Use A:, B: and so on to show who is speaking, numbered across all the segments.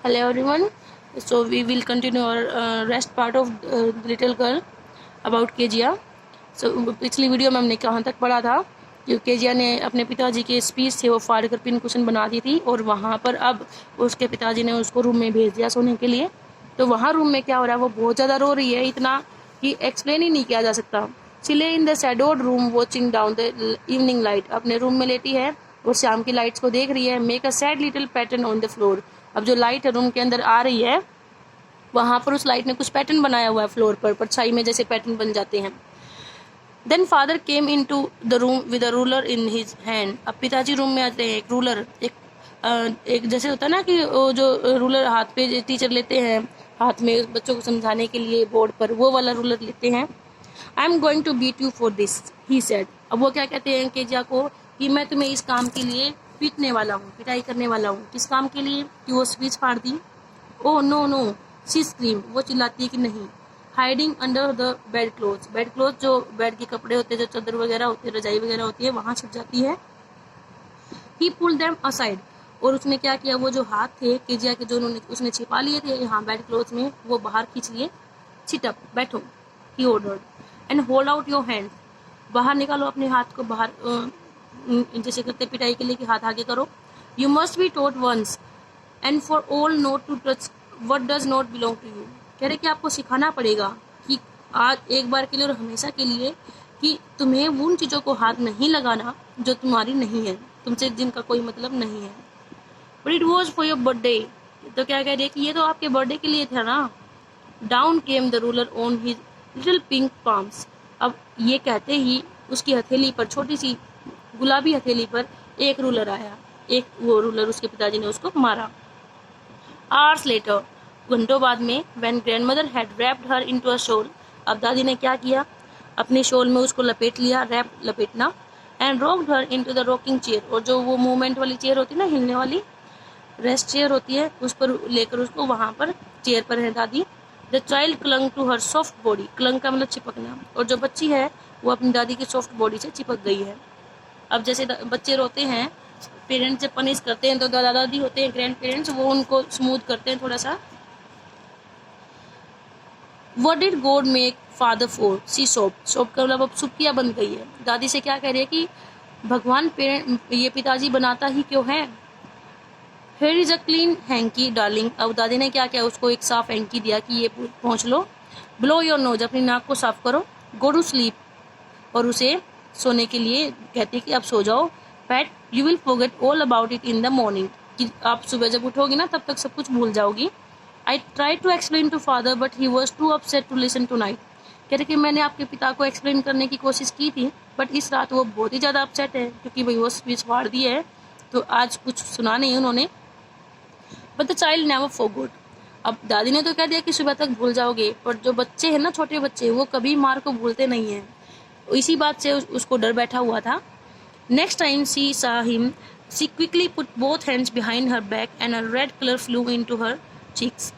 A: Hello everyone. So we will continue our rest part of little girl about Kezia. So पिछली video में हमने कहाँ तक पढ़ा था कि केजिया ने अपने पिताजी के स्पीच से वो फाड़ कर पिन कुशन बना दी थी और वहाँ पर अब उसके पिताजी ने उसको रूम में भेज दिया सोने के लिए. तो वहाँ रूम में क्या हो रहा है, वो बहुत ज़्यादा रो रही है, इतना कि एक्सप्लेन ही नहीं किया जा सकता. Chilly in the shadowed room watching down the evening light. अपने रूम में लेटी है और शाम की लाइट्स को देख रही है. Make a sad little pattern on the floor. अब जो लाइट रूम के अंदर आ रही है वहां पर उस लाइट ने कुछ पैटर्न बनाया हुआ है फ्लोर पर, परछाई में जैसे पैटर्न बन जाते हैं. Then father came into the room with a ruler in his hand. अब पिताजी रूम में आते हैं, एक रूलर, एक जैसे होता है ना कि वो जो रूलर हाथ पे टीचर लेते हैं हाथ में बच्चों को समझाने के लिए बोर्ड पर, वो वाला रूलर लेते हैं. I am going to beat you for this he said. अब वो क्या कहते हैं केजिया को कि मैं तुम्हें इस काम के लिए पीटने वाला हूँ, पिटाई करने वाला हूँ. किस काम के लिए? कि वो स्पीच फाड़ दी. Oh no no she scream. वो चिल्लाती है कि नहीं. Hiding under the bed cloth. Bed cloth जो बेड के कपड़े होते हैं, जो चादर वगैरह होती है, रजाई वगैरह होती है, वहां छिप जाती है. ही पुल देम असाइड. और उसने क्या किया, वो जो हाथ थे केजिया के जो उन्होंने उसने छिपा लिए थे यहाँ बेड क्लोथ में, वो बाहर खींच लिए. सिट अप, बैठो. He ordered. And hold out your hand. बाहर निकालो अपने हाथ को बाहर, जैसे करते पिटाई के लिए कि हाथ आगे करो. You must be taught once and for all not to touch what does not belong to you. कह रहे कि आपको सिखाना पड़ेगा कि आज एक बार के लिए और हमेशा के लिए कि तुम्हें उन चीज़ों को हाथ नहीं लगाना जो तुम्हारी नहीं है, तुमसे जिनका कोई मतलब नहीं है. But it was for your birthday. तो क्या कह रही है कि ये तो आपके बर्थडे के लिए था ना. Down came the ruler on his little pink palms. अब ये कहते ही उसकी हथेली पर, छोटी सी गुलाबी हथेली पर एक रूलर आया. एक वो रूलर उसके पिताजी ने उसको मारा. आवर्स लेटर, घंटों बाद में, when grandmother had wrapped her into a shawl. अब दादी ने क्या किया, अपने शॉल में उसको लपेट लिया. रैप लपेटना. And rocked her into the rocking chair. और जो वो मूवमेंट वाली चेयर होती है ना, हिलने वाली रेस्ट चेयर होती है, उस पर लेकर उसको वहां पर चेयर पर है दादी. The child clung to her soft body. Clung का मतलब चिपकना. और जो बच्ची है वो अपनी दादी की सॉफ्ट बॉडी से चिपक गई है. अब जैसे बच्चे रोते हैं, पेरेंट्स जब पनिश करते हैं तो दादा दादी होते हैं, ग्रैंड पेरेंट्स, वो उनको स्मूथ करते हैं थोड़ा सा. What did God make father for? She sobbed. sob का मतलब अब सुप्पिया बन गई है. दादी से क्या कह रही है कि भगवान ये पिताजी बनाता ही क्यों है. Here is a clean hanky darling. अब दादी ने क्या किया, उसको एक साफ हैंकी दिया कि ये पहुँच लो. Blow your nose. अपनी नाक को साफ करो. Go to sleep. और उसे सोने के लिए कहते कि अब सो जाओ. Pat, you will forget all about it in the morning. कि आप सुबह जब उठोगी ना तब तक सब कुछ भूल जाओगी. I tried to explain to father but he was too upset to listen tonight. कहते कि मैंने आपके पिता को एक्सप्लेन करने की कोशिश की थी, बट इस रात वो बहुत ही ज़्यादा अपसेट है क्योंकि भाई वो स्पीच फाड़ दी है तो आज कुछ सुना नहीं उन्होंने. But the child never forgot. अब दादी ने तो कह दिया कि सुबह तक भूल जाओगे, पर जो बच्चे हैं ना, छोटे बच्चे, वो कभी मार को भूलते नहीं हैं. इसी बात से उसको डर बैठा हुआ था. Next time she saw him she quickly put both hands behind her back and a red colour flew into her cheeks.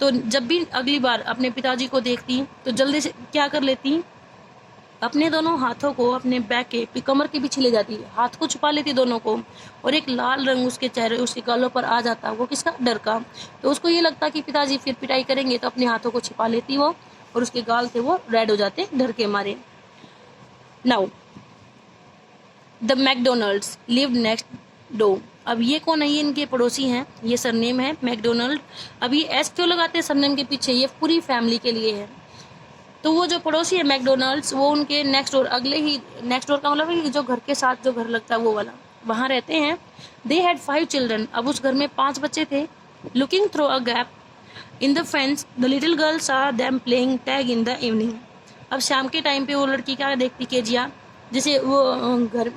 A: तो जब भी अगली बार अपने पिताजी को देखती तो जल्दी से क्या कर लेती, अपने दोनों हाथों को अपने बैक के कमर के पीछे ले जाती, हाथ को छुपा लेती दोनों को, और एक लाल रंग उसके चेहरे, उसके गालों पर आ जाता. वो किसका? डर का. तो उसको ये लगता कि पिताजी फिर पिटाई करेंगे, तो अपने हाथों को छिपा लेती वो, और उसके गाल थे वो रेड हो जाते डर के मारे. Now the McDonald's lived next door. अब ये कौन है? ये इनके पड़ोसी हैं. ये सरनेम है मैकडोनल्ड. अब ये एस क्यों लगाते हैं सरनेम के पीछे? ये पूरी फैमिली के लिए है. तो वो जो पड़ोसी है मैकडोनल्ड्स, वो उनके नेक्स्ट डोर, अगले ही, नेक्स्ट डोर का मतलब है जो घर के साथ जो घर लगता है वो वाला, वहाँ रहते हैं. They had 5 children. अब उस घर में 5 बच्चे थे. Looking through a gap in the fence the little girl saw them playing tag in the evening. अब शाम के टाइम पे वो लड़की क्या देखती, केजिया, जैसे वो घर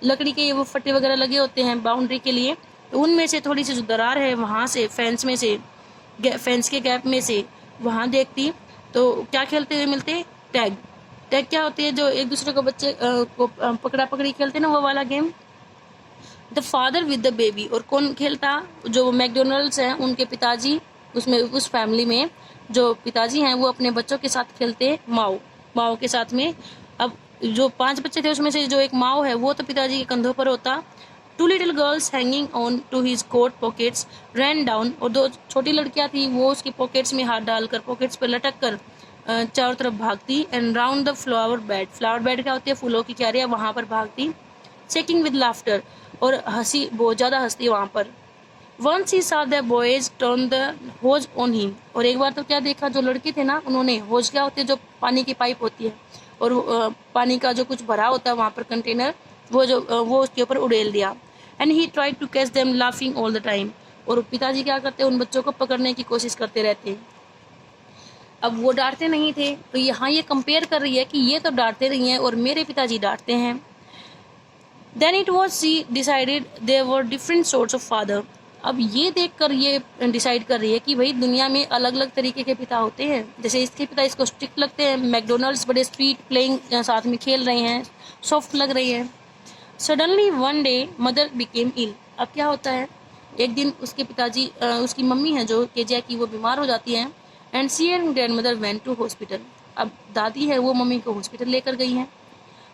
A: लकड़ी के वो फट्टे वगैरह लगे होते हैं बाउंड्री के लिए, तो उनमें से थोड़ी सी जो दरार है वहाँ से, फेंस में से, फेंस के गैप में से वहाँ देखती तो क्या खेलते हुए मिलते? टैग. टैग क्या होती है? जो एक दूसरे को बच्चे को पकड़ा पकड़ी खेलते ना, वो वाला game. The father with the baby. और कौन खेलता? जो मैकडोनल्ड्स हैं उनके पिताजी, उसमें उस फैमिली में जो पिताजी हैं वो अपने बच्चों के साथ खेलते माओ के साथ में. अब जो 5 बच्चे थे उसमें से जो एक माओ है वो तो पिताजी के कंधों पर होता. 2 little girls hanging on to his coat pockets ran down, और 2 छोटी लड़कियां थी वो उसकी पॉकेट्स में हाथ डालकर पॉकेट्स पे लटक कर चारों तरफ भागती। And round the flower bed क्या होती है, फूलों की क्यारियां, वहां पर भागती। शेकिंग विद लाफ्टर, और हंसी, बहुत ज्यादा हंसती वहां पर। Once he saw the boys turn the hose on him, और एक बार तो क्या देखा, जो लड़के थे ना उन्होंने होज, क्या होती है जो पानी की पाइप होती है, और पानी का जो कुछ भरा होता है वहां पर कंटेनर, वो उसके ऊपर उड़ेल दिया। And he tried to catch them laughing all the time, और पिताजी क्या करते हैं, उन बच्चों को पकड़ने की कोशिश करते रहते हैं। अब वो डांटते नहीं थे, तो यहाँ ये कंपेयर कर रही है कि ये तो डांटते नहीं है और मेरे पिताजी डांटते हैं। Then it was she decided there were different sorts of father. अब ये देखकर ये डिसाइड कर रही है कि भाई दुनिया में अलग अलग तरीके के पिता होते हैं। जैसे इसके पिता इसको स्ट्रिक्ट लगते हैं, मैकडोनल्ड्स बड़े स्वीट, प्लेइंग, साथ में खेल रहे हैं, सॉफ्ट लग रही है। Suddenly one day mother became ill. अब क्या होता है, एक दिन उसके पिताजी, उसकी मम्मी है जो केजिया की, वो बीमार हो जाती है। And she and grandmother went to hospital. अब दादी है वो मम्मी को हॉस्पिटल लेकर गई हैं।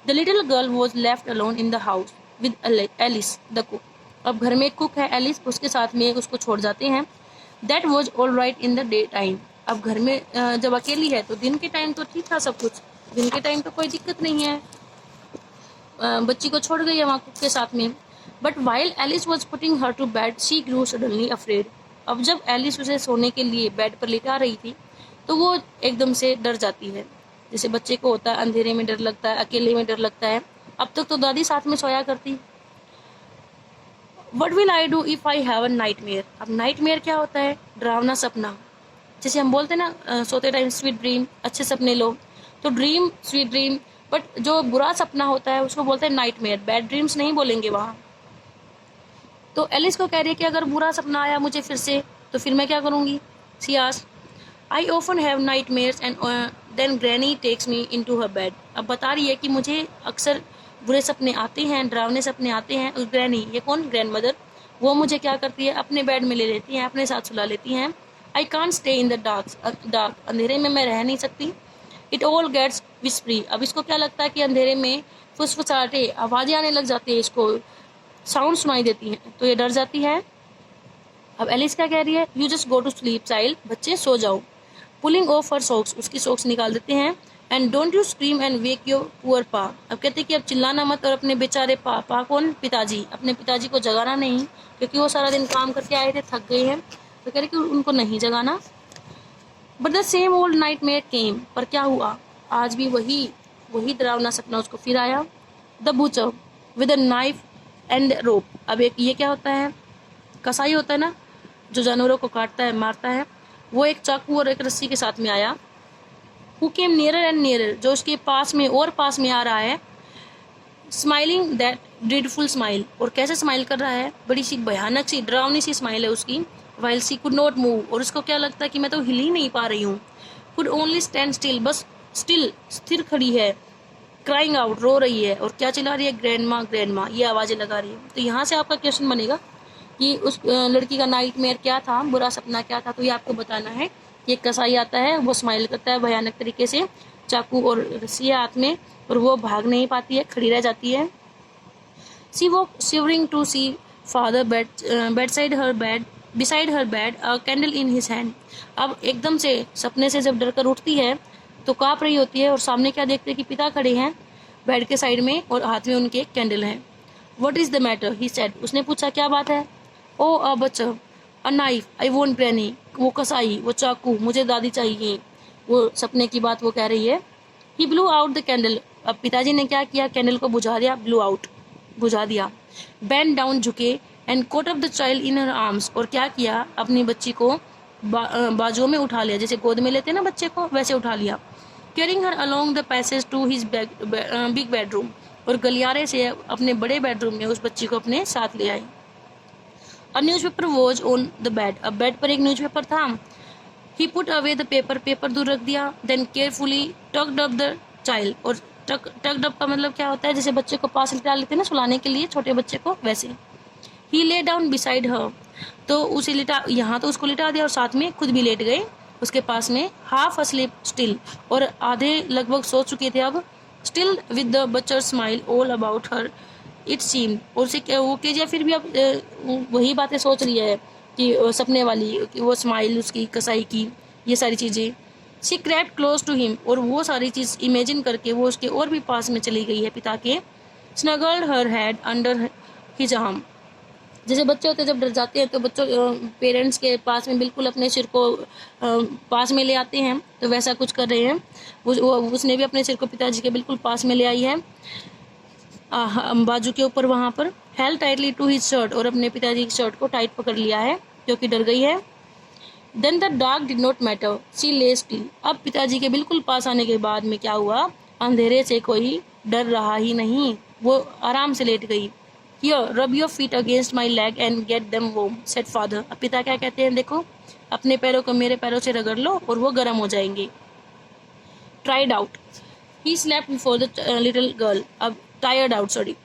A: The little girl was left alone in the house with Alice the cook. अब घर में एक कुक है एलिस, उसके साथ में उसको छोड़ जाते हैं। That was all right in the day time. अब घर में जब अकेली है तो दिन के टाइम तो ठीक था सब कुछ, दिन के टाइम तो कोई दिक्कत नहीं है, बच्ची को छोड़ गई है वहाँ कुक के साथ में। But while Alice was putting her to bed she grew suddenly afraid. अब जब एलिस उसे सोने के लिए बेड पर लिटा रही थी तो वो एकदम से डर जाती है, जैसे बच्चे को होता है अंधेरे में डर लगता है, अकेले में डर लगता है। अब तक तो दादी साथ में सोया करती। What will I do if I have a nightmare? अब नाइटमेयर क्या होता है, डरावना सपना। जैसे हम बोलते हैं ना सोते टाइम स्वीट ड्रीम, अच्छे सपने लो, तो ड्रीम स्वीट ड्रीम, बट जो बुरा सपना होता है उसको बोलते हैं नाइटमेयर, बैड ड्रीम्स नहीं बोलेंगे वहाँ। तो एलिस को कह रही है कि अगर बुरा सपना आया मुझे फिर से तो फिर मैं क्या करूँगी। She asked, I often have nightmares and then granny takes me into her bed. अब बता रही है कि मुझे अक्सर बुरे सपने आते हैं, डरावने सपने आते हैं। और ग्रैनी, ये कौन, ग्रैंड मदर, वो मुझे क्या करती है, अपने बेड में ले लेती हैं, अपने साथ सुला लेती हैं। I can't stay in the dark, अंधेरे में मैं रह नहीं सकती। It all gets whispery. अब इसको क्या लगता है कि अंधेरे में फुसफुसाहटे, आवाजें आने लग जाती है, इसको साउंड सुनाई देती हैं, तो ये डर जाती है। अब एलिस क्या कह रही है, you just go to sleep child, बच्चे सो जाओ। पुलिंग ऑफ हर सॉक्स, उसकी सॉक्स निकाल देते हैं। And don't you scream and wake your poor pa. अब कहते कि अब चिल्लाना मत, और अपने बेचारे पा कौन, पिताजी, अपने पिताजी को जगाना नहीं, क्योंकि वो सारा दिन काम करके आए थे, थक गए हैं, तो कह रहे कि उनको नहीं जगाना। But the same old nightmare came. पर क्या हुआ, आज भी वही डरावना सपना उसको फिर आया। The butcher with a knife and rope. अब एक ये क्या होता है, कसाई होता है ना जो जानवरों को काटता है, मारता है, वो एक चाकू और एक रस्सी के साथ में आया। Who came nearer and nearer, जो उसके पास में और पास में आ रहा है। स्माइलिंग दैट ड्रीडफुल स्माइल, और कैसे स्माइल कर रहा है, बड़ी सी भयानक सी डरावनी सी स्माइल है उसकी। While she could not move, और उसको क्या लगता है कि मैं तो हिल ही नहीं पा रही हूँ। कुड ओनली स्टैंड स्टिल, बस स्टिल, स्थिर खड़ी है। क्राइंग आउट, रो रही है, और क्या चिल्ला रही है, ग्रैंड माँ, ये आवाज़ें लगा रही है। तो यहाँ से आपका क्वेश्चन बनेगा कि उस लड़की का नाइटमेयर क्या था, बुरा सपना क्या था। तो ये आपको बताना है। एक कसाई आता है, वो स्माइल करता है भयानक तरीके से, चाकू और रस्सी हाथ में, और वो भाग नहीं पाती है, खड़ी रह जाती है। She was shivering to see father bedside her bed, beside her bed, a candle in his hand. अब एकदम से सपने से जब डरकर उठती है तो काँप रही होती है, और सामने क्या देखते हैं कि पिता खड़े हैं बेड के साइड में, और हाथ में उनके एक कैंडल है। What is the matter, he said. उसने पूछा क्या बात है। ओ अ बच्चा, a knife, I won't granny. वो कसाई, वो चाकू, मुझे दादी चाहिए। वो सपने की बात वो कह रही है। ही ब्लू आउट द कैंडल। अब पिताजी ने क्या किया, कैंडल को बुझा दिया, ब्लू आउट, बुझा दिया। बेंड डाउन, झुके, and caught up the child in her arms, और क्या किया, अपनी बच्ची को बाजुओं में उठा लिया, जैसे गोद में लेते हैं ना बच्चे को, वैसे उठा लिया। Carrying her along the passage to his big bedroom, और गलियारे से अपने बड़े बेडरूम में उस बच्ची को अपने साथ ले आई। A newspaper was on the bed. अब बेड पर एक न्यूज़पेपर था। He put away the paper, paper दूर रख दिया। Then carefully tucked up the child, और tucked up का मतलब क्या होता है, जैसे बच्चे को पास लिटा लेते हैं ना सुलाने के लिए, छोटे बच्चे को, वैसे। He lay down beside her, तो उसे लिटा, यहाँ तो उसको लिटा दिया और साथ में खुद भी लेट गए उसके पास में। Half asleep still, और आधे लगभग सो चुके थे अब। Still with the butcher smile all about her it seem, और उसे वो केजिया फिर भी अब वही बातें सोच रही है कि सपने वाली, कि वो स्माइल उसकी, कसाई की, ये सारी चीज़ें। She crept close to him, और वो सारी चीज़ इमेजिन करके वो उसके और भी पास में चली गई है पिता के। स्नगल्ड हर हेड अंडर हिज आर्म, जैसे बच्चे होते हैं जब डर जाते हैं तो बच्चों पेरेंट्स के पास में बिल्कुल अपने सिर को पास में ले आते हैं, तो वैसा कुछ कर रहे हैं। उसने भी अपने सिर को पिताजी के बिल्कुल पास में ले आई है, बाजू के ऊपर वहाँ पर। Held tightly to his shirt, और अपने पिताजी की शर्ट को टाइट पकड़ लिया है क्योंकि डर गई है। Then the dark did not matter, she lay still, अब पिताजी के बिल्कुल पास आने के बाद में क्या हुआ, अंधेरे से कोई डर रहा ही नहीं, वो आराम से लेट गई। Here rub your feet against my leg and get them warm, said father. अब पिता क्या कहते हैं, देखो अपने पैरों को मेरे पैरों से रगड़ लो और वो गर्म हो जाएंगे। Tried out, he slept before the little girl, अब टायर्ड आउट सॉरी,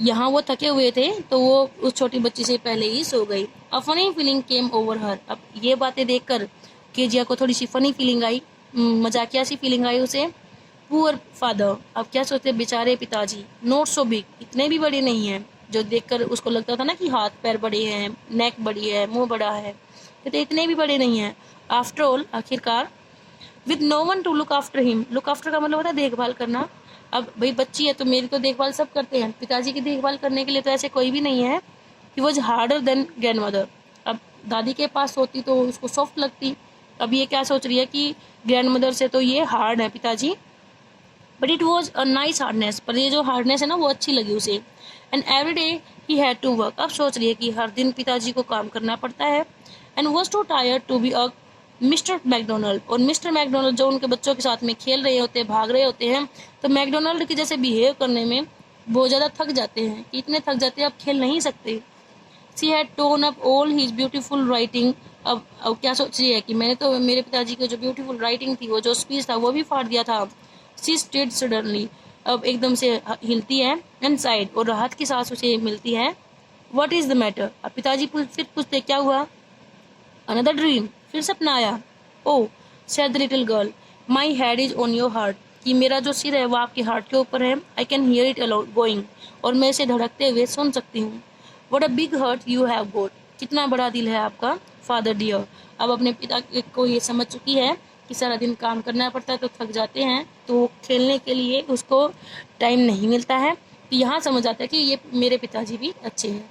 A: यहाँ वो थके हुए थे तो वो उस छोटी बच्ची से पहले ही सो गई। A funny feeling came over हर, अब ये बातें देखकर केजिया को थोड़ी सी फनी फीलिंग आई, मजाकिया सी फीलिंग आई उसे। पुअर फादर, अब क्या सोचते बेचारे पिताजी, नॉट सो बिग, इतने भी बड़े नहीं हैं, जो देखकर उसको लगता था ना कि हाथ पैर बड़े हैं, नेक बड़ी है, मुंह बड़ा है, कहते इतने भी बड़े नहीं हैं। आफ्टर ऑल, आखिरकार, with no one to look after him, look after का मतलब होता है देखभाल करना। अब भाई बच्ची है तो मेरी तो देखभाल सब करते हैं, पिताजी की देखभाल करने के लिए तो ऐसे कोई भी नहीं है। He was harder than grand mother, अब दादी के पास होती तो उसको सॉफ्ट लगती, अब ये क्या सोच रही है कि ग्रैंड मदर से तो ये हार्ड है पिताजी। But it was a nice hardness, पर ये जो हार्डनेस है ना वो अच्छी लगी उसे। And every day he had to work, अब सोच रही है कि हर दिन पिताजी को काम करना पड़ता है। And was too tired to be a mister McDonald, और मिस्टर मैकडोनल्ड जो उनके बच्चों के साथ में खेल रहे होते हैं, भाग रहे होते हैं, तो मैकडोनल्ड की जैसे बिहेव करने में बहुत ज़्यादा थक जाते हैं, कि इतने थक जाते हैं अब खेल नहीं सकते। She had tone up all his beautiful writing, अब क्या सोच रही है कि मैंने तो मेरे पिताजी की जो ब्यूटीफुल राइटिंग थी, वो जो स्पीच था वो भी फाड़ दिया था। सी स्टेड सडनली, अब एकदम से हिलती है, एंड साइड, और राहत की सांस उसे मिलती है। व्हाट इज द मैटर, अब पिताजी फिर पूछते क्या हुआ। अनदर ड्रीम, फिर सपना आया। Oh said the little girl, my head is on your heart, कि मेरा जो सिर है वो आपके हार्ट के ऊपर है। I can hear it aloud going, और मैं इसे धड़कते हुए सुन सकती हूँ। What a big heart you have got, कितना बड़ा दिल है आपका फादर डियर। अब अपने पिता को ये समझ चुकी है कि सारा दिन काम करना पड़ता है तो थक जाते हैं, तो खेलने के लिए उसको टाइम नहीं मिलता है। तो यहाँ समझ आता है कि ये मेरे पिताजी भी अच्छे हैं।